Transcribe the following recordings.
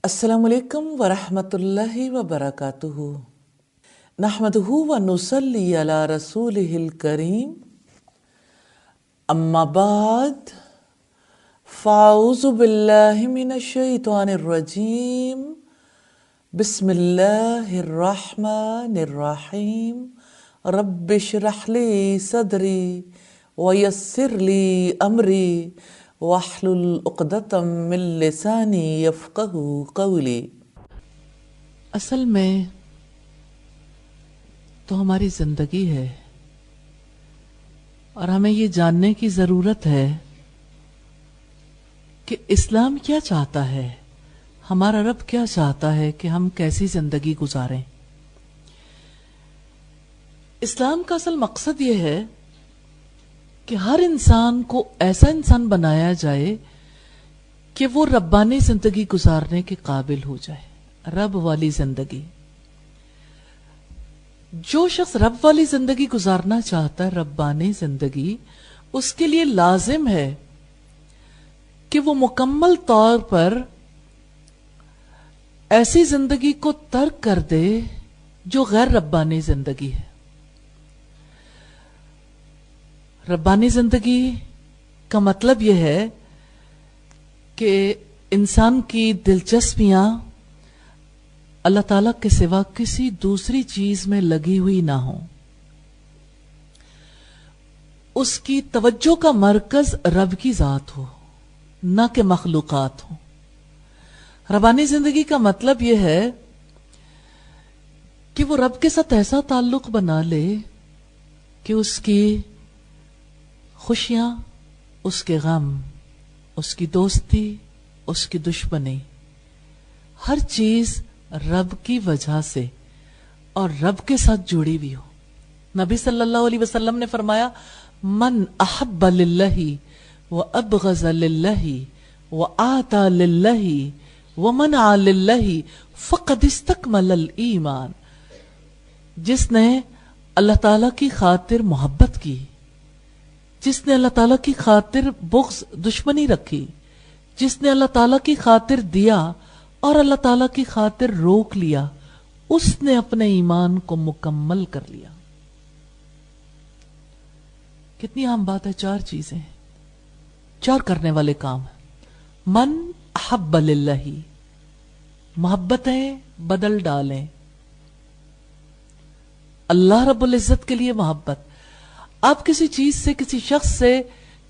السلام علیکم ورحمۃ اللہ وبرکاتہ نحمدہ ونصلی علی رسولہ الکریم اما بعد فاعوذ باللہ من الشیطان الرجیم بسم اللہ الرحمن الرحیم رب اشرح لی صدری ویسر لی امری واحلل عقدۃ من لسانی یفقہوا قولی۔ اصل میں تو ہماری زندگی ہے اور ہمیں یہ جاننے کی ضرورت ہے کہ اسلام کیا چاہتا ہے، ہمارا رب کیا چاہتا ہے کہ ہم کیسی زندگی گزاریں۔ اسلام کا اصل مقصد یہ ہے کہ ہر انسان کو ایسا انسان بنایا جائے کہ وہ ربانی زندگی گزارنے کے قابل ہو جائے، رب والی زندگی۔ جو شخص رب والی زندگی گزارنا چاہتا ہے، ربانی زندگی، اس کے لیے لازم ہے کہ وہ مکمل طور پر ایسی زندگی کو ترک کر دے جو غیر ربانی زندگی ہے۔ ربانی زندگی کا مطلب یہ ہے کہ انسان کی دلچسپیاں اللہ تعالیٰ کے سوا کسی دوسری چیز میں لگی ہوئی نہ ہوں، اس کی توجہ کا مرکز رب کی ذات ہو، نہ کہ مخلوقات ہو۔ ربانی زندگی کا مطلب یہ ہے کہ وہ رب کے ساتھ ایسا تعلق بنا لے کہ اس کی خوشیاں، اس کے غم، اس کی دوستی، اس کی دشمنی، ہر چیز رب کی وجہ سے اور رب کے ساتھ جڑی ہوئی ہو۔ نبی صلی اللہ علیہ وسلم نے فرمایا، من احب للہ وابغض للہ وآتا للہ ومنع للہ فقد استکمل الایمان۔ جس نے اللہ تعالی کی خاطر محبت کی، جس نے اللہ تعالیٰ کی خاطر بغض دشمنی رکھی، جس نے اللہ تعالیٰ کی خاطر دیا اور اللہ تعالیٰ کی خاطر روک لیا، اس نے اپنے ایمان کو مکمل کر لیا۔ کتنی عام بات ہے، چار چیزیں، چار کرنے والے کام ہیں۔ من احب للہ، محبتیں بدل ڈالیں۔ اللہ رب العزت کے لیے محبت۔ آپ کسی چیز سے، کسی شخص سے،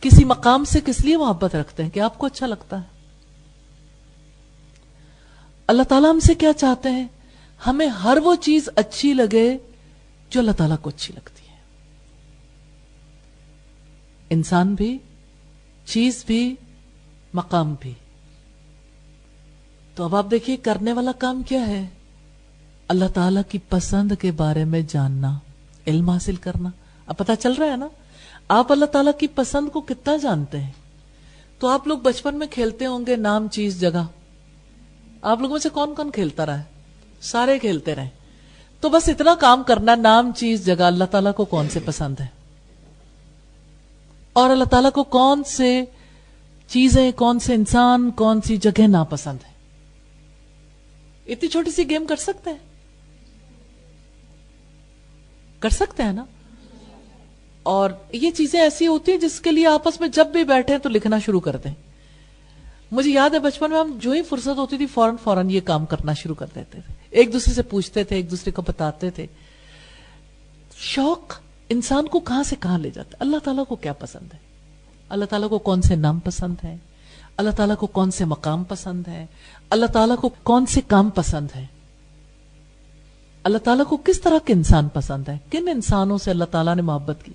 کسی مقام سے کس لیے محبت رکھتے ہیں؟ کہ آپ کو اچھا لگتا ہے۔ اللہ تعالیٰ ہم سے کیا چاہتے ہیں؟ ہمیں ہر وہ چیز اچھی لگے جو اللہ تعالیٰ کو اچھی لگتی ہے۔ انسان بھی، چیز بھی، مقام بھی۔ تو اب آپ دیکھیے کرنے والا کام کیا ہے؟ اللہ تعالیٰ کی پسند کے بارے میں جاننا، علم حاصل کرنا۔ اب پتہ چل رہا ہے نا، آپ اللہ تعالیٰ کی پسند کو کتنا جانتے ہیں؟ تو آپ لوگ بچپن میں کھیلتے ہوں گے نام چیز جگہ۔ آپ لوگوں میں سے کون کون کھیلتا رہا ہے؟ سارے کھیلتے رہے۔ تو بس اتنا کام کرنا، نام چیز جگہ، اللہ تعالیٰ کو کون سے پسند ہے اور اللہ تعالیٰ کو کون سے چیزیں، کون سے انسان، کون سی جگہ ناپسند ہے۔ اتنی چھوٹی سی گیم کر سکتے ہیں؟ کر سکتے ہیں نا؟ اور یہ چیزیں ایسی ہوتی ہیں جس کے لیے آپس میں جب بھی بیٹھے تو لکھنا شروع کر دیں۔ مجھے یاد ہے بچپن میں ہم جو ہی فرصت ہوتی تھی فوراً یہ کام کرنا شروع کر دیتے تھے، ایک دوسرے سے پوچھتے تھے، ایک دوسرے کو بتاتے تھے۔ شوق انسان کو کہاں سے کہاں لے جاتا ہے۔ اللہ تعالیٰ کو کیا پسند ہے، اللہ تعالیٰ کو کون سے نام پسند ہے، اللہ تعالیٰ کو کون سے مقام پسند ہے، اللہ تعالیٰ کو کون سے کام پسند ہے، اللہ تعالیٰ کو کس طرح کے انسان پسند ہے، کن انسانوں سے اللہ تعالیٰ نے محبت کی۔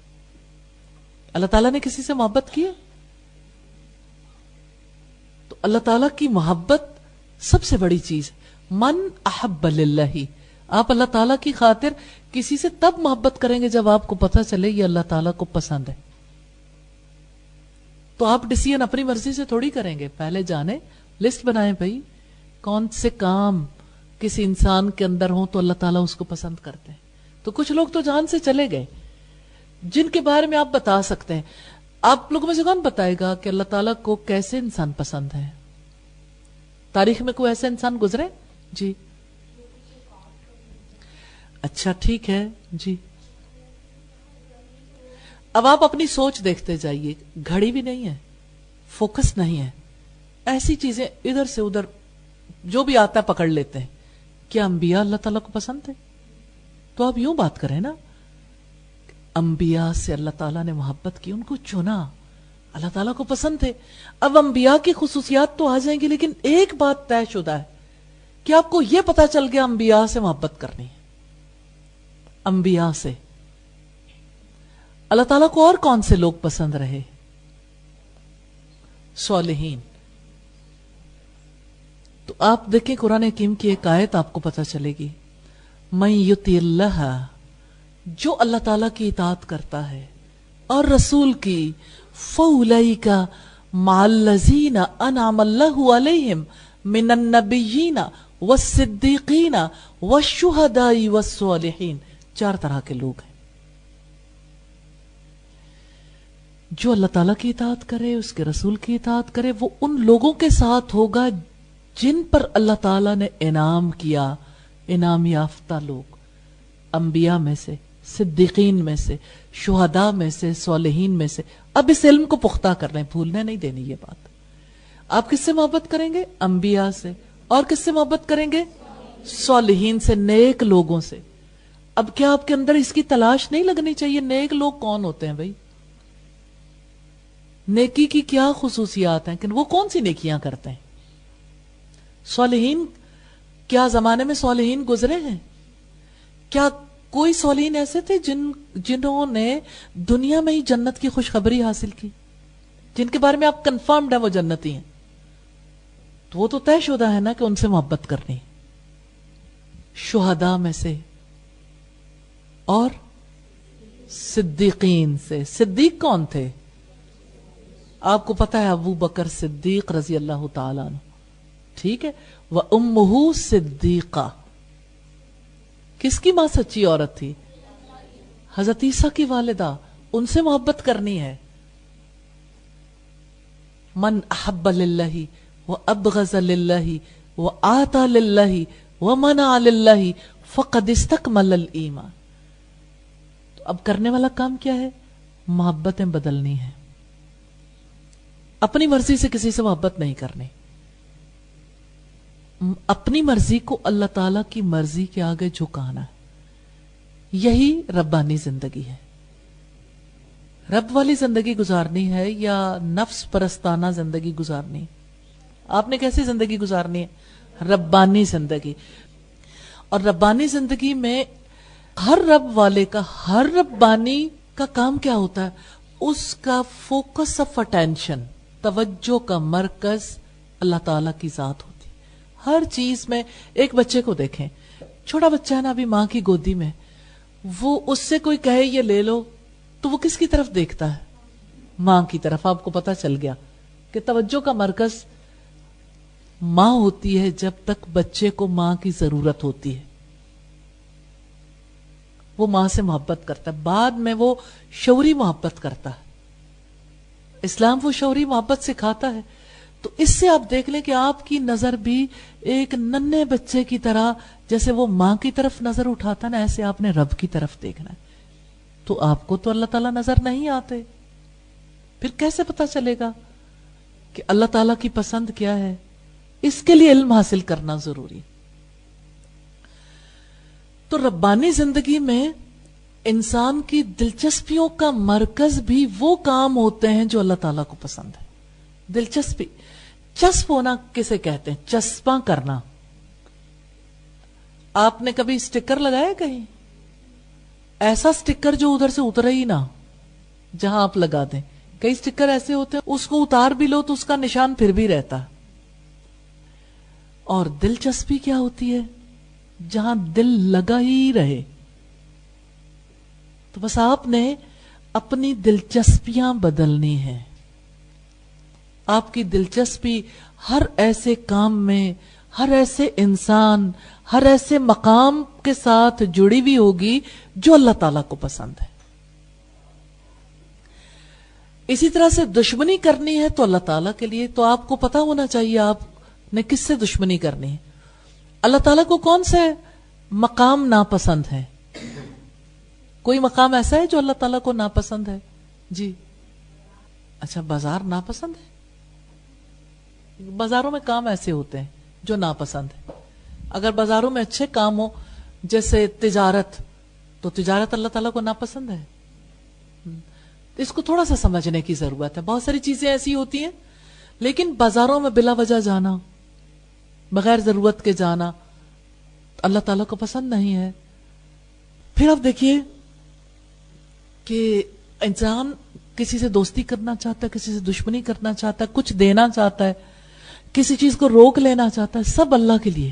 اللہ تعالیٰ نے کسی سے محبت کی ہے؟ تو اللہ تعالیٰ کی محبت سب سے بڑی چیز ہے۔ من احب للہ، آپ اللہ تعالیٰ کی خاطر کسی سے تب محبت کریں گے جب آپ کو پتہ چلے یہ اللہ تعالیٰ کو پسند ہے۔ تو آپ ڈیسیژن اپنی مرضی سے تھوڑی کریں گے، پہلے جانیں، لسٹ بنائیں بھائی کون سے کام کسی انسان کے اندر ہوں تو اللہ تعالیٰ اس کو پسند کرتے ہیں۔ تو کچھ لوگ تو جان سے چلے گئے جن کے بارے میں آپ بتا سکتے ہیں۔ آپ لوگوں میں سے کون بتائے گا کہ اللہ تعالیٰ کو کیسے انسان پسند ہے؟ تاریخ میں کوئی ایسا انسان گزرے؟ جی اچھا ٹھیک ہے جی. اب آپ اپنی سوچ دیکھتے جائیے، گھڑی بھی نہیں ہے، فوکس نہیں ہے، ایسی چیزیں ادھر سے ادھر جو بھی آتا ہے پکڑ لیتے ہیں. کیا انبیاء اللہ تعالیٰ کو پسند تھے؟ تو آپ یوں بات کریں نا، انبیاء سے اللہ تعالیٰ نے محبت کی، ان کو چنا، اللہ تعالیٰ کو پسند تھے. اب انبیاء کی خصوصیات تو آ جائیں گی، لیکن ایک بات طے شدہ ہے کہ آپ کو یہ پتا چل گیا انبیاء سے محبت کرنی ہے. انبیاء سے اللہ تعالیٰ کو اور کون سے لوگ پسند رہے؟ صالحین. تو آپ دیکھیں قرآن حکیم کی ایک آیت آپ کو پتہ چلے گی، من یطع اللہ، جو اللہ تعالیٰ کی اطاعت کرتا ہے اور رسول کی، فاولئک مع الذین انعم اللہ علیہم من النبیین والصدیقین والشہداء والصالحین. 4 طرح کے لوگ ہیں. جو اللہ تعالیٰ کی اطاعت کرے، اس کے رسول کی اطاعت کرے، وہ ان لوگوں کے ساتھ ہوگا جن پر اللہ تعالیٰ نے انعام کیا، انعام یافتہ لوگ، انبیاء میں سے، صدیقین میں سے، شہداء میں سے، صالحین میں سے. اب اس علم کو پختہ کر رہے ہیں، بھولنے نہیں دینی یہ بات. آپ کس سے محبت کریں گے؟ انبیاء سے. اور کس سے محبت کریں گے؟ صالحین سے، نیک لوگوں سے. اب کیا آپ کے اندر اس کی تلاش نہیں لگنی چاہیے؟ نیک لوگ کون ہوتے ہیں بھائی؟ نیکی کی کیا خصوصیات ہیں کہ وہ کون سی نیکیاں کرتے ہیں؟ صالحین، کیا زمانے میں صالحین گزرے ہیں؟ کیا کوئی صالحین ایسے تھے جنہوں نے دنیا میں ہی جنت کی خوشخبری حاصل کی، جن کے بارے میں آپ کنفرمڈ ہیں وہ جنتی ہیں؟ تو وہ تو طے شدہ ہے نا کہ ان سے محبت کرنی. شہداء میں سے اور صدیقین سے. صدیق کون تھے؟ آپ کو پتا ہے، ابو بکر صدیق رضی اللہ تعالیٰ عنہ. ٹھیک ہے. وَأُمُّهُ صِدِّيقَةٌ. کس کی ماں سچی عورت تھی؟ حضرت عیسیٰ کی والدہ. ان سے محبت کرنی ہے. من احب للہ وابغض للہ وآتى للہ ومنع للہ فقد استکمل الایمان. تو اب کرنے والا کام کیا ہے؟ محبتیں بدلنی ہے. اپنی مرضی سے کسی سے محبت نہیں کرنی. اپنی مرضی کو اللہ تعالی کی مرضی کے آگے جھکانا ہے. یہی ربانی زندگی ہے. رب والی زندگی گزارنی ہے یا نفس پرستانہ زندگی گزارنی ہے؟ آپ نے کیسی زندگی گزارنی ہے؟ ربانی زندگی. اور ربانی زندگی میں ہر رب والے کا، ہر ربانی کا کام کیا ہوتا ہے؟ اس کا فوکس آف اٹینشن، توجہ کا مرکز اللہ تعالیٰ کی ذات ہوتی. ہر چیز میں ایک بچے کو دیکھیں، چھوٹا بچہ ہے نا ابھی ماں کی گودی میں، وہ اس سے کوئی کہے یہ لے لو تو وہ کس کی طرف دیکھتا ہے؟ ماں کی طرف. آپ کو پتا چل گیا کہ توجہ کا مرکز ماں ہوتی ہے جب تک بچے کو ماں کی ضرورت ہوتی ہے. وہ ماں سے محبت کرتا ہے، بعد میں وہ شعوری محبت کرتا ہے. اسلام وہ شعوری محبت سکھاتا ہے. تو اس سے آپ دیکھ لیں کہ آپ کی نظر بھی ایک ننھے بچے کی طرح، جیسے وہ ماں کی طرف نظر اٹھاتا نا، ایسے آپ نے رب کی طرف دیکھنا ہے. تو آپ کو تو اللہ تعالیٰ نظر نہیں آتے، پھر کیسے پتا چلے گا کہ اللہ تعالیٰ کی پسند کیا ہے؟ اس کے لیے علم حاصل کرنا ضروری. تو ربانی زندگی میں انسان کی دلچسپیوں کا مرکز بھی وہ کام ہوتے ہیں جو اللہ تعالیٰ کو پسند ہے. دلچسپی، چسپ ہونا کسے کہتے ہیں؟ چسپاں کرنا. آپ نے کبھی سٹیکر لگایا کہیں؟ ایسا سٹیکر جو ادھر سے اترے ہی نہ جہاں آپ لگا دیں. کئی سٹیکر ایسے ہوتے ہیں اس کو اتار بھی لو تو اس کا نشان پھر بھی رہتا. اور دلچسپی کیا ہوتی ہے؟ جہاں دل لگا ہی رہے. تو بس آپ نے اپنی دلچسپیاں بدلنی ہیں. آپ کی دلچسپی ہر ایسے کام میں، ہر ایسے انسان، ہر ایسے مقام کے ساتھ جڑی ہوئی ہوگی جو اللہ تعالیٰ کو پسند ہے. اسی طرح سے دشمنی کرنی ہے تو اللہ تعالیٰ کے لیے تو آپ کو پتا ہونا چاہیے آپ نے کس سے دشمنی کرنی ہے. اللہ تعالیٰ کو کون سے مقام ناپسند ہے؟ کوئی مقام ایسا ہے جو اللہ تعالیٰ کو ناپسند ہے؟ جی اچھا، بازار ناپسند ہے؟ بازاروں میں کام ایسے ہوتے ہیں جو ناپسند ہے. اگر بازاروں میں اچھے کام ہو جیسے تجارت، تو تجارت اللہ تعالیٰ کو ناپسند ہے. اس کو تھوڑا سا سمجھنے کی ضرورت ہے. بہت ساری چیزیں ایسی ہوتی ہیں، لیکن بازاروں میں بلا وجہ جانا، بغیر ضرورت کے جانا اللہ تعالیٰ کو پسند نہیں ہے. پھر آپ دیکھیے کہ انسان کسی سے دوستی کرنا چاہتا ہے، کسی سے دشمنی کرنا چاہتا ہے، کچھ دینا چاہتا ہے، کسی چیز کو روک لینا چاہتا ہے، سب اللہ کے لیے.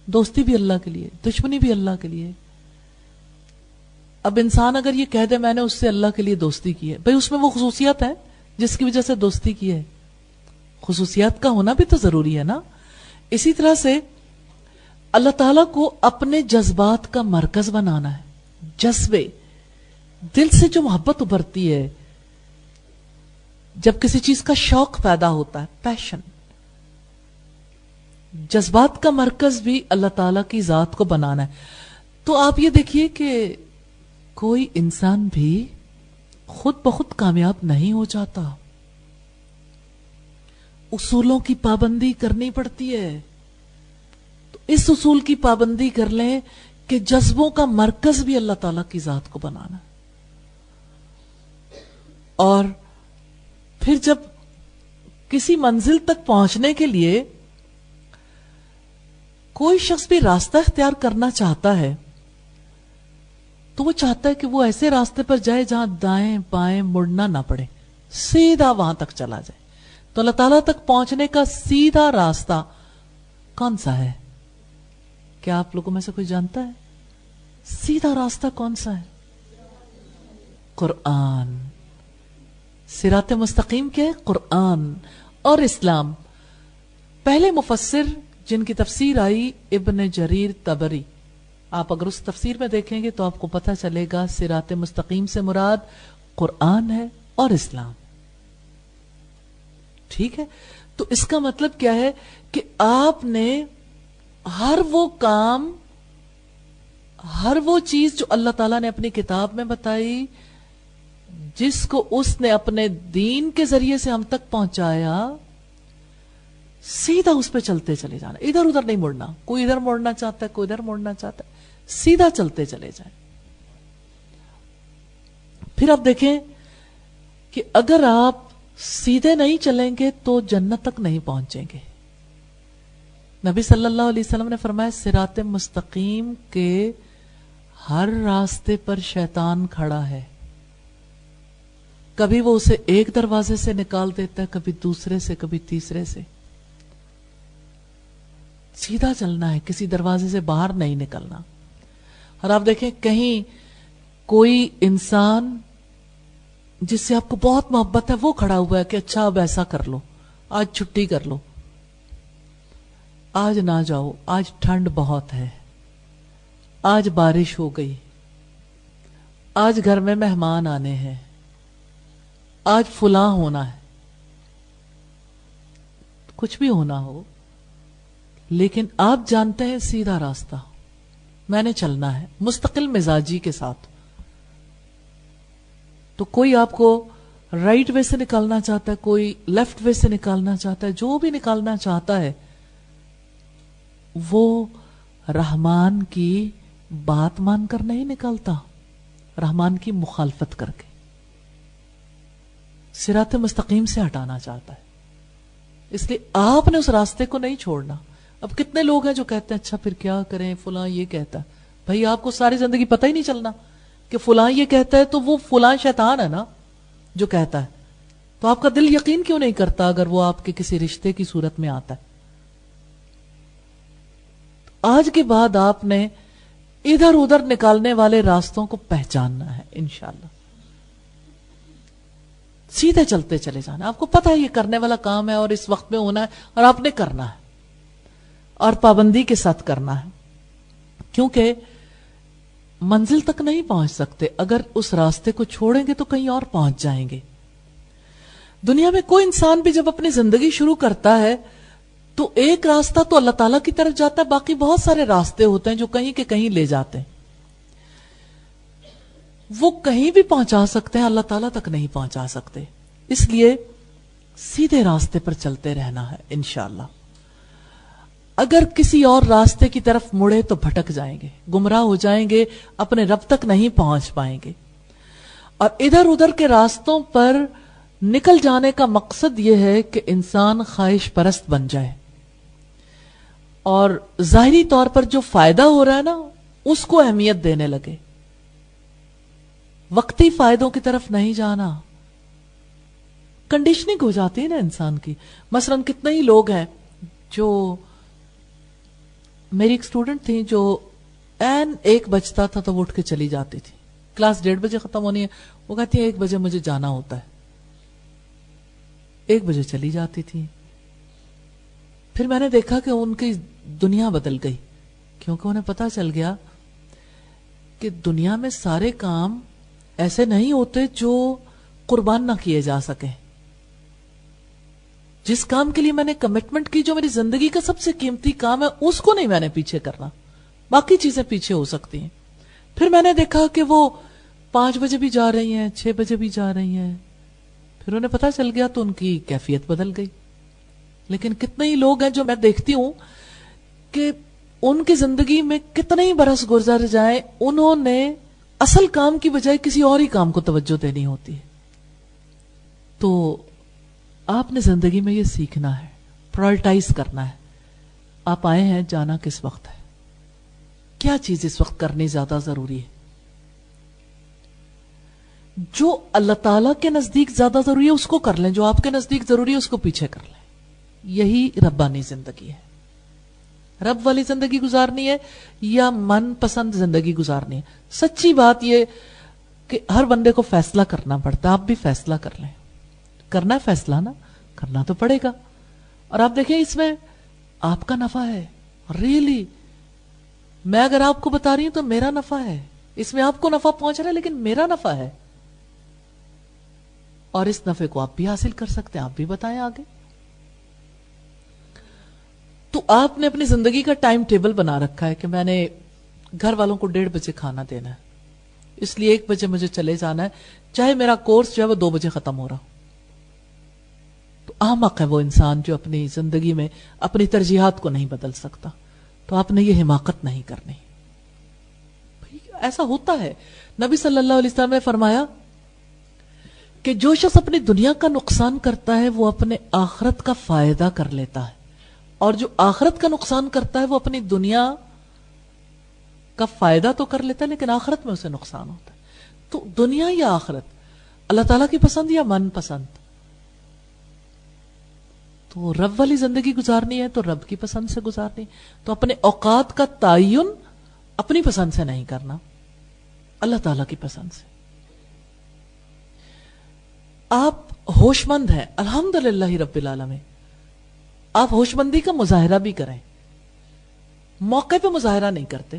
دوستی بھی اللہ کے لیے، دشمنی بھی اللہ کے لیے. اب انسان اگر یہ کہہ دے میں نے اس سے اللہ کے لیے دوستی کی ہے، بھئی اس میں وہ خصوصیت ہے جس کی وجہ سے دوستی کی ہے. خصوصیات کا ہونا بھی تو ضروری ہے نا. اسی طرح سے اللہ تعالیٰ کو اپنے جذبات کا مرکز بنانا ہے. جذبے، دل سے جو محبت ابھرتی ہے، جب کسی چیز کا شوق پیدا ہوتا ہے، پیشن، جذبات کا مرکز بھی اللہ تعالیٰ کی ذات کو بنانا ہے. تو آپ یہ دیکھیے کہ کوئی انسان بھی خود بخود کامیاب نہیں ہو جاتا. اصولوں کی پابندی کرنی پڑتی ہے. تو اس اصول کی پابندی کر لیں کہ جذبوں کا مرکز بھی اللہ تعالیٰ کی ذات کو بنانا. اور پھر جب کسی منزل تک پہنچنے کے لیے کوئی شخص بھی راستہ اختیار کرنا چاہتا ہے تو وہ چاہتا ہے کہ وہ ایسے راستے پر جائے جہاں دائیں بائیں مڑنا نہ پڑے، سیدھا وہاں تک چلا جائے. تو اللہ تعالیٰ تک پہنچنے کا سیدھا راستہ کون سا ہے؟ کیا آپ لوگوں میں سے کوئی جانتا ہے؟ سیدھا راستہ کون سا ہے؟ قرآن. صراط مستقیم کیا ہے؟ قرآن اور اسلام. پہلے مفسر جن کی تفسیر آئی ابن جریر طبری، آپ اگر اس تفسیر میں دیکھیں گے تو آپ کو پتہ چلے گا صراط مستقیم سے مراد قرآن ہے اور اسلام. ٹھیک ہے، تو اس کا مطلب کیا ہے کہ آپ نے ہر وہ کام، ہر وہ چیز جو اللہ تعالیٰ نے اپنی کتاب میں بتائی، جس کو اس نے اپنے دین کے ذریعے سے ہم تک پہنچایا، سیدھا اس پہ چلتے چلے جانا، ادھر ادھر نہیں مڑنا. کوئی ادھر مڑنا چاہتا ہے، کوئی ادھر مڑنا چاہتا ہے، سیدھا چلتے چلے جائیں. پھر آپ دیکھیں کہ اگر آپ سیدھے نہیں چلیں گے تو جنت تک نہیں پہنچیں گے. نبی صلی اللہ علیہ وسلم نے فرمایا صراط مستقیم کے ہر راستے پر شیطان کھڑا ہے. کبھی وہ اسے ایک دروازے سے نکال دیتا ہے، کبھی دوسرے سے، کبھی تیسرے سے. سیدھا چلنا ہے، کسی دروازے سے باہر نہیں نکلنا. اور آپ دیکھیں کہیں کوئی انسان جس سے آپ کو بہت محبت ہے وہ کھڑا ہوا ہے کہ اچھا اب ایسا کر لو، آج چھٹی کر لو، آج نہ جاؤ، آج ٹھنڈ بہت ہے، آج بارش ہو گئی، آج گھر میں مہمان آنے ہیں، آج فلاں ہونا ہے. کچھ بھی ہونا ہو، لیکن آپ جانتے ہیں سیدھا راستہ میں نے چلنا ہے مستقل مزاجی کے ساتھ. تو کوئی آپ کو رائٹ وے سے نکالنا چاہتا ہے، کوئی لیفٹ وے سے نکالنا چاہتا ہے، جو بھی نکالنا چاہتا ہے وہ رحمان کی بات مان کر نہیں نکالتا، رحمان کی مخالفت کر کے صراط مستقیم سے ہٹانا چاہتا ہے. اس لیے آپ نے اس راستے کو نہیں چھوڑنا. اب کتنے لوگ ہیں جو کہتے ہیں اچھا پھر کیا کریں، فلاں یہ کہتا ہے. بھائی آپ کو ساری زندگی پتہ ہی نہیں چلنا کہ فلاں یہ کہتا ہے تو وہ فلاں شیطان ہے نا جو کہتا ہے. تو آپ کا دل یقین کیوں نہیں کرتا اگر وہ آپ کے کسی رشتے کی صورت میں آتا ہے؟ آج کے بعد آپ نے ادھر ادھر نکالنے والے راستوں کو پہچاننا ہے. انشاءاللہ سیدھے چلتے چلے جانا. آپ کو پتا ہے یہ کرنے والا کام ہے اور اس وقت میں ہونا ہے اور آپ نے کرنا ہے اور پابندی کے ساتھ کرنا ہے. کیونکہ منزل تک نہیں پہنچ سکتے، اگر اس راستے کو چھوڑیں گے تو کہیں اور پہنچ جائیں گے. دنیا میں کوئی انسان بھی جب اپنی زندگی شروع کرتا ہے تو ایک راستہ تو اللہ تعالیٰ کی طرف جاتا ہے، باقی بہت سارے راستے ہوتے ہیں جو کہیں کے کہیں لے جاتے ہیں. وہ کہیں بھی پہنچا سکتے ہیں، اللہ تعالیٰ تک نہیں پہنچا سکتے. اس لیے سیدھے راستے پر چلتے رہنا ہے انشاءاللہ. اگر کسی اور راستے کی طرف مڑے تو بھٹک جائیں گے، گمراہ ہو جائیں گے، اپنے رب تک نہیں پہنچ پائیں گے. اور ادھر ادھر کے راستوں پر نکل جانے کا مقصد یہ ہے کہ انسان خواہش پرست بن جائے اور ظاہری طور پر جو فائدہ ہو رہا ہے نا اس کو اہمیت دینے لگے. وقتی فائدوں کی طرف نہیں جانا. کنڈیشننگ ہو جاتی ہے نا انسان کی. مثلا کتنے ہی لوگ ہیں جو، میری ایک سٹوڈنٹ تھی جو این 1 بجتا تھا تو وہ اٹھ کے چلی جاتی تھی. کلاس 1:30 بجے ختم ہونی ہے، وہ کہتی ہے 1 بجے مجھے جانا ہوتا ہے. 1 بجے چلی جاتی تھی. پھر میں نے دیکھا کہ ان کی دنیا بدل گئی، کیونکہ انہیں پتا چل گیا کہ دنیا میں سارے کام ایسے نہیں ہوتے جو قربان نہ کیے جا سکیں. جس کام کے لیے میں نے کمٹمنٹ کی، جو میری زندگی کا سب سے قیمتی کام ہے، اس کو نہیں میں نے پیچھے کرنا، باقی چیزیں پیچھے ہو سکتی ہیں. پھر میں نے دیکھا کہ وہ 5 بجے بھی جا رہی ہیں، 6 بجے بھی جا رہی ہیں. پھر انہیں پتا چل گیا تو ان کی کیفیت بدل گئی. لیکن کتنے ہی لوگ ہیں جو میں دیکھتی ہوں کہ ان کی زندگی میں کتنے ہی برس گزر جائیں، انہوں نے اصل کام کی بجائے کسی اور ہی کام کو توجہ دینی ہوتی ہے. تو آپ نے زندگی میں یہ سیکھنا ہے، پرائرٹائز کرنا ہے. آپ آئے ہیں، جانا کس وقت ہے، کیا چیز اس وقت کرنی زیادہ ضروری ہے. جو اللہ تعالیٰ کے نزدیک زیادہ ضروری ہے اس کو کر لیں، جو آپ کے نزدیک ضروری ہے اس کو پیچھے کر لیں. یہی ربانی زندگی ہے. رب والی زندگی گزارنی ہے یا من پسند زندگی گزارنی ہے. سچی بات یہ کہ ہر بندے کو فیصلہ کرنا پڑتا ہے. آپ بھی فیصلہ کر لیں. کرنا ہے فیصلہ نا، کرنا تو پڑے گا. اور آپ دیکھیں اس میں آپ کا نفع ہے. ریلی میں اگر آپ کو بتا رہی ہوں تو میرا نفع ہے. اس میں آپ کو نفع پہنچ رہا ہے لیکن میرا نفع ہے، اور اس نفع کو آپ بھی حاصل کر سکتے ہیں. آپ بھی بتائیں آگے. تو آپ نے اپنی زندگی کا ٹائم ٹیبل بنا رکھا ہے کہ میں نے گھر والوں کو 1:30 بجے کھانا دینا ہے، اس لیے 1 بجے مجھے چلے جانا ہے، چاہے میرا کورس جو ہے وہ 2 بجے ختم ہو رہا. تو احمق ہے وہ انسان جو اپنی زندگی میں اپنی ترجیحات کو نہیں بدل سکتا. تو آپ نے یہ حماقت نہیں کرنی. ایسا ہوتا ہے. نبی صلی اللہ علیہ وسلم نے فرمایا کہ جو شخص اپنی دنیا کا نقصان کرتا ہے وہ اپنے آخرت کا فائدہ کر لیتا ہے، اور جو آخرت کا نقصان کرتا ہے وہ اپنی دنیا کا فائدہ تو کر لیتا ہے لیکن آخرت میں اسے نقصان ہوتا ہے. تو دنیا یا آخرت، اللہ تعالیٰ کی پسند یا من پسند. تو رب والی زندگی گزارنی ہے تو رب کی پسند سے گزارنی. تو اپنے اوقات کا تعین اپنی پسند سے نہیں کرنا، اللہ تعالیٰ کی پسند سے. آپ ہوش مند ہیں الحمدللہ رب العالمین. آپ ہوش مندی کا مظاہرہ بھی کریں. موقع پہ مظاہرہ نہیں کرتے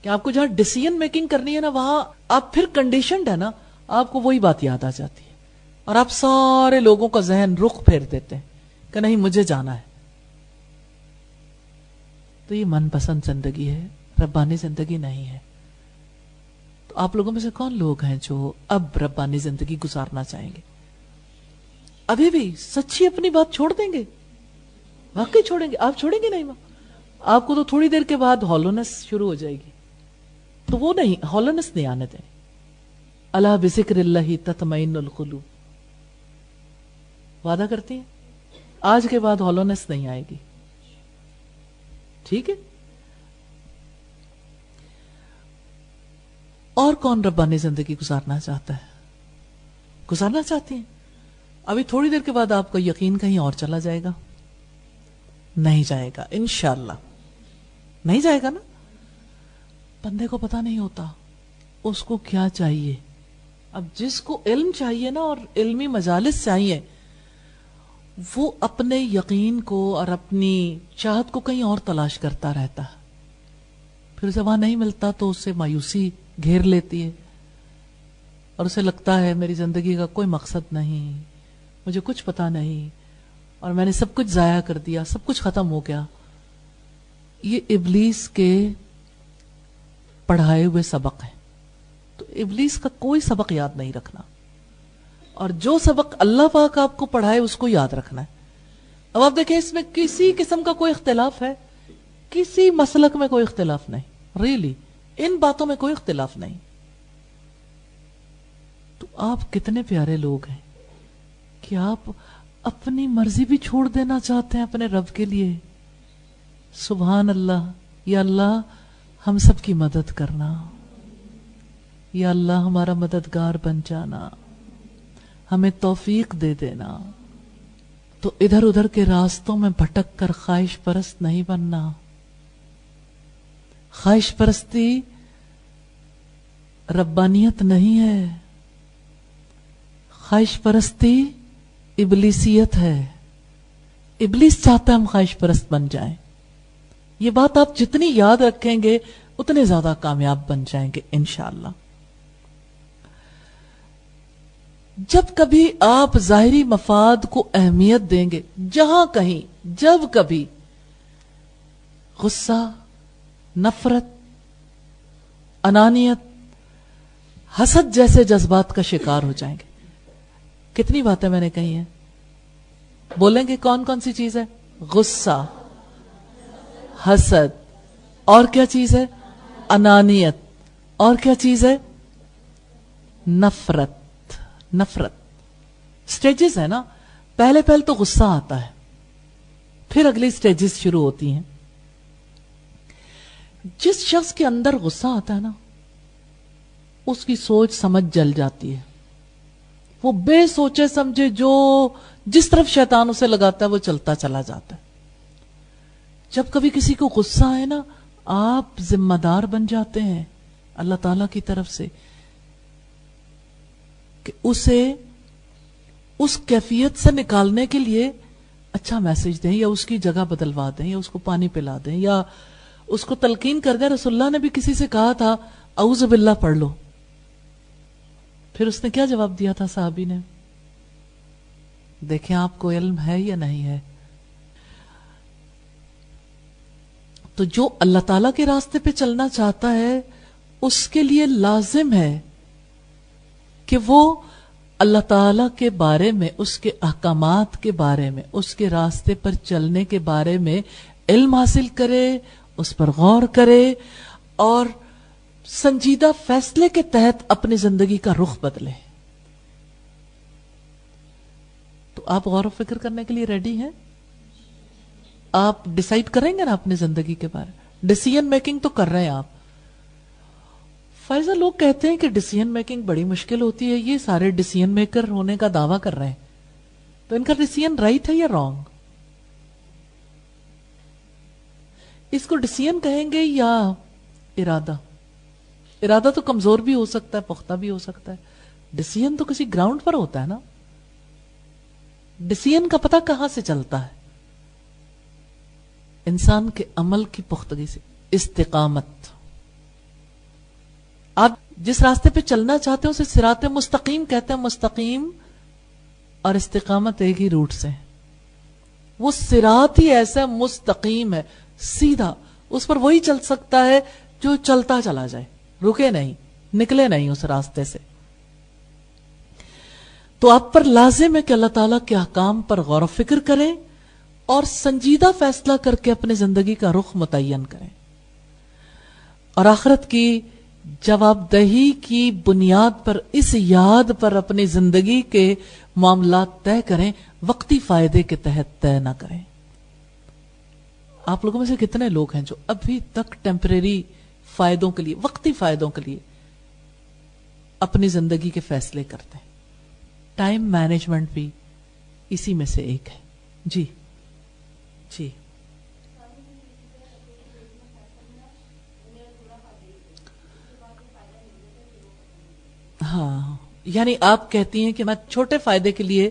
کہ آپ کو جہاں ڈیسیژن میکنگ کرنی ہے نا وہاں آپ پھر کنڈیشنڈ ہے نا، آپ کو وہی بات یاد آ جاتی ہے اور آپ سارے لوگوں کا ذہن رخ پھیر دیتے ہیں کہ نہیں مجھے جانا ہے. تو یہ من پسند زندگی ہے، ربانی زندگی نہیں ہے. تو آپ لوگوں میں سے کون لوگ ہیں جو اب ربانی زندگی گزارنا چاہیں گے؟ ابھی بھی سچی اپنی بات چھوڑ دیں گے؟ واقعی چھوڑیں گے؟ آپ چھوڑیں گے نہیں؟ آپ کو تو تھوڑی دیر کے بعد ہالونس شروع ہو جائے گی. تو وہ نہیں، ہالونس نہیں آنے دیں. الا بذکر اللہ تطمئن القلوب. وعدہ کرتی ہیں آج کے بعد ہالونس نہیں آئے گی. ٹھیک ہے؟ اور کون ربانی زندگی گزارنا چاہتا ہے؟ گزارنا چاہتی ہیں؟ ابھی تھوڑی دیر کے بعد آپ کا یقین کہیں اور چلا جائے گا. نہیں جائے گا انشاءاللہ. نہیں جائے گا نا. بندے کو پتا نہیں ہوتا اس کو کیا چاہیے. اب جس کو علم چاہیے نا اور علمی مجالس چاہیے وہ اپنے یقین کو اور اپنی چاہت کو کہیں اور تلاش کرتا رہتا ہے. پھر اسے وہاں نہیں ملتا تو اسے مایوسی گھیر لیتی ہے اور اسے لگتا ہے میری زندگی کا کوئی مقصد نہیں، مجھے کچھ پتا نہیں. اور میں نے سب کچھ ضائع کر دیا, سب کچھ ختم ہو گیا. یہ ابلیس کے پڑھائے ہوئے سبق ہیں. تو ابلیس کا کوئی سبق یاد نہیں رکھنا, اور جو سبق اللہ پاک آپ کو پڑھائے اس کو یاد رکھنا ہے. اب آپ دیکھیں اس میں کسی قسم کا کوئی اختلاف ہے, کسی مسلک میں کوئی اختلاف نہیں, ریلی ان باتوں میں کوئی اختلاف نہیں. تو آپ کتنے پیارے لوگ ہیں کہ آپ اپنی مرضی بھی چھوڑ دینا چاہتے ہیں اپنے رب کے لیے. سبحان اللہ. یا اللہ ہم سب کی مدد کرنا, یا اللہ ہمارا مددگار بن جانا, ہمیں توفیق دے دینا. تو ادھر ادھر کے راستوں میں بھٹک کر خواہش پرست نہیں بننا. خواہش پرستی ربانیت نہیں ہے, خواہش پرستی ابلیسیت ہے. ابلیس چاہتا ہے ہم خواہش پرست بن جائیں. یہ بات آپ جتنی یاد رکھیں گے اتنے زیادہ کامیاب بن جائیں گے انشاءاللہ. جب کبھی آپ ظاہری مفاد کو اہمیت دیں گے, جہاں کہیں جب کبھی غصہ, نفرت, انانیت, حسد جیسے جذبات کا شکار ہو جائیں گے. کتنی باتیں میں نے کہی ہیں, بولیں گے کون کون سی چیز ہے؟ غصہ, حسد, اور کیا چیز ہے؟ انانیت, اور کیا چیز ہے؟ نفرت. نفرت سٹیجز ہے نا, پہلے تو غصہ آتا ہے, پھر اگلی سٹیجز شروع ہوتی ہیں. جس شخص کے اندر غصہ آتا ہے نا, اس کی سوچ سمجھ جل جاتی ہے. وہ بے سوچے سمجھے جو جس طرف شیطان اسے لگاتا ہے وہ چلتا چلا جاتا ہے. جب کبھی کسی کو غصہ آئے نا, آپ ذمہ دار بن جاتے ہیں اللہ تعالی کی طرف سے کہ اسے اس کیفیت سے نکالنے کے لیے اچھا میسج دیں, یا اس کی جگہ بدلوا دیں, یا اس کو پانی پلا دیں, یا اس کو تلقین کر دیں. رسول اللہ نے بھی کسی سے کہا تھا اعوذ باللہ پڑھ لو, پھر اس نے کیا جواب دیا تھا صحابی نے؟ دیکھیں آپ کو علم ہے یا نہیں ہے. تو جو اللہ تعالیٰ کے راستے پہ چلنا چاہتا ہے اس کے لیے لازم ہے کہ وہ اللہ تعالیٰ کے بارے میں, اس کے احکامات کے بارے میں, اس کے راستے پر چلنے کے بارے میں علم حاصل کرے, اس پر غور کرے, اور سنجیدہ فیصلے کے تحت اپنی زندگی کا رخ بدلے. تو آپ غور و فکر کرنے کے لیے ریڈی ہیں؟ آپ ڈیسائیڈ کریں گے نا اپنی زندگی کے بارے میں؟ ڈیسیژن میکنگ تو کر رہے ہیں آپ. فائزہ لوگ کہتے ہیں کہ ڈیسیژن میکنگ بڑی مشکل ہوتی ہے. یہ سارے ڈیسیژن میکر ہونے کا دعویٰ کر رہے ہیں, تو ان کا ڈیسیژن رائٹ ہے یا رانگ؟ اس کو ڈیسیژن کہیں گے یا ارادہ؟ ارادہ تو کمزور بھی ہو سکتا ہے, پختہ بھی ہو سکتا ہے. ڈیسیژن تو کسی گراؤنڈ پر ہوتا ہے نا. ڈیسیژن کا پتہ کہاں سے چلتا ہے؟ انسان کے عمل کی پختگی سے. استقامت. آپ جس راستے پہ چلنا چاہتے ہیں اسے صراط مستقیم کہتے ہیں. مستقیم اور استقامت ایک ہی روٹ سے. وہ صراط ہی ایسا مستقیم ہے, سیدھا. اس پر وہی چل سکتا ہے جو چلتا چلا جائے, رکے نہیں, نکلے نہیں اس راستے سے. تو آپ پر لازم ہے کہ اللہ تعالیٰ کے احکام پر غور و فکر کریں اور سنجیدہ فیصلہ کر کے اپنی زندگی کا رخ متعین کریں, اور آخرت کی جواب دہی کی بنیاد پر اس یاد پر اپنی زندگی کے معاملات طے کریں, وقتی فائدے کے تحت طے نہ کریں. آپ لوگوں میں سے کتنے لوگ ہیں جو ابھی تک ٹیمپریری فائدوں کے لیے, وقتی فائدوں کے لیے اپنی زندگی کے فیصلے کرتے ہیں؟ ٹائم مینجمنٹ بھی اسی میں سے ایک ہے. جی جی ہاں, یعنی آپ کہتی ہیں کہ میں چھوٹے فائدے کے لیے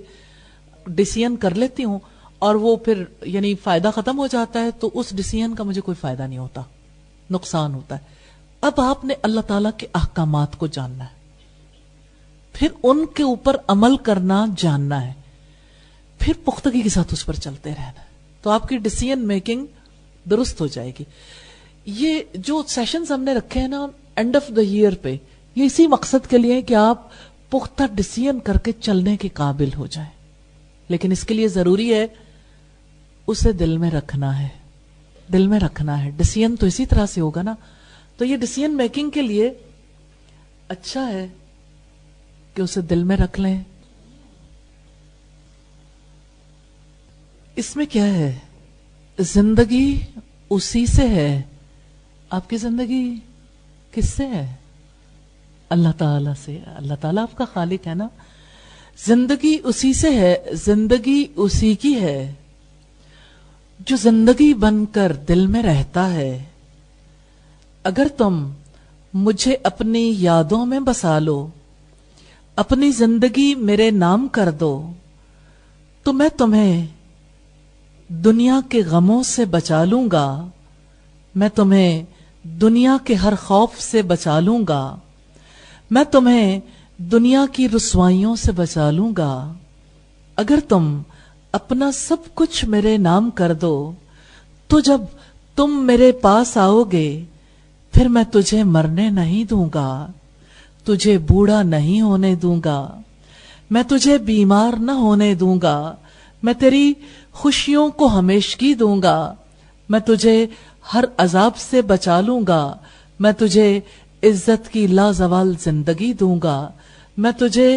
ڈیسیژن کر لیتی ہوں اور وہ پھر یعنی فائدہ ختم ہو جاتا ہے, تو اس ڈیسیژن کا مجھے کوئی فائدہ نہیں ہوتا, نقصان ہوتا ہے. اب آپ نے اللہ تعالیٰ کے احکامات کو جاننا ہے, پھر ان کے اوپر عمل کرنا جاننا ہے پھر پختگی کے ساتھ اس پر چلتے رہنا، تو آپ کی ڈیسیژن میکنگ درست ہو جائے گی. یہ جو سیشنز ہم نے رکھے ہیں نا اینڈ آف دا ایئر پہ، یہ اسی مقصد کے لیے کہ آپ پختہ ڈیسیژن کر کے چلنے کے قابل ہو جائیں. لیکن اس کے لیے ضروری ہے اسے دل میں رکھنا ہے، دل میں رکھنا ہے. ڈیسیژن تو اسی طرح سے ہوگا نا. تو یہ ڈیسیژن میکنگ کے لیے اچھا ہے کہ اسے دل میں رکھ لیں. اس میں کیا ہے؟ زندگی اسی سے ہے. آپ کی زندگی کس سے ہے؟ اللہ تعالیٰ سے. اللہ تعالیٰ آپ کا خالق ہے نا. زندگی اسی سے ہے، زندگی اسی کی ہے. جو زندگی بن کر دل میں رہتا ہے. اگر تم مجھے اپنی یادوں میں بسا لو، اپنی زندگی میرے نام کر دو، تو میں تمہیں دنیا کے غموں سے بچا لوں گا، میں تمہیں دنیا کے ہر خوف سے بچا لوں گا، میں تمہیں دنیا کی رسوائیوں سے بچا لوں گا. اگر تم اپنا سب کچھ میرے نام کر دو تو جب تم میرے پاس آؤ گے پھر میں تجھے مرنے نہیں دوں گا، تجھے بوڑھا نہیں ہونے دوں گا، میں تجھے بیمار نہ ہونے دوں گا، میں تیری خوشیوں کو ہمیشگی دوں گا، میں تجھے ہر عذاب سے بچا لوں گا، میں تجھے عزت کی لازوال زندگی دوں گا، میں تجھے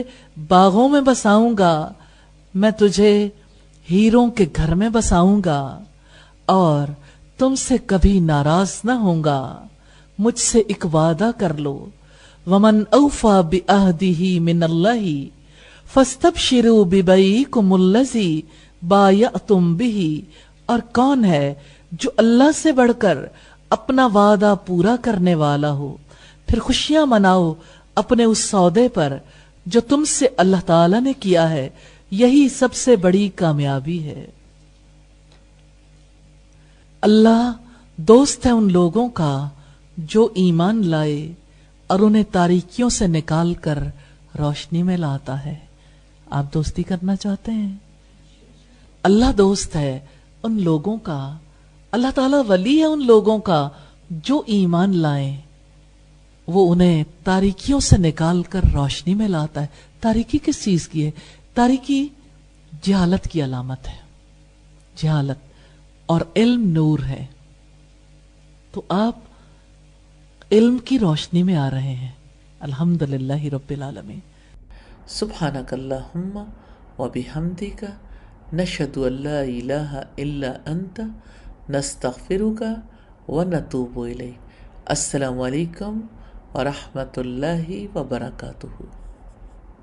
باغوں میں بساؤں گا، میں تجھے ہیروں کے گھر میں بساؤں گا، اور تم سے کبھی ناراض نہ ہوں گا. مجھ سے ایک وعدہ کر لو. ومن اوفى بعهده من الله فاستبشروا ببيعكم الذي بايعتم به. اور کون ہے جو اللہ سے بڑھ کر اپنا وعدہ پورا کرنے والا ہو؟ پھر خوشیاں مناؤ اپنے اس سودے پر جو تم سے اللہ تعالی نے کیا ہے. یہی سب سے بڑی کامیابی ہے. اللہ دوست ہے ان لوگوں کا جو ایمان لائے اور انہیں تاریکیوں سے نکال کر روشنی میں لاتا ہے. آپ دوستی کرنا چاہتے ہیں؟ اللہ دوست ہے ان لوگوں کا، اللہ تعالیٰ ولی ہے ان لوگوں کا جو ایمان لائیں، وہ انہیں تاریکیوں سے نکال کر روشنی میں لاتا ہے. تاریکی کس چیز کی ہے؟ تاریکی جہالت کی علامت ہے، جہالت، اور علم نور ہے. تو آپ علم کی روشنی میں آ رہے ہیں. الحمدللہ رب العالمین. سبحانک اللہم وبحمدک نشہد ان لا الہ الا انت نستغفرک ونتوب الیک. السلام علیکم ورحمۃ اللہ وبرکاتہ.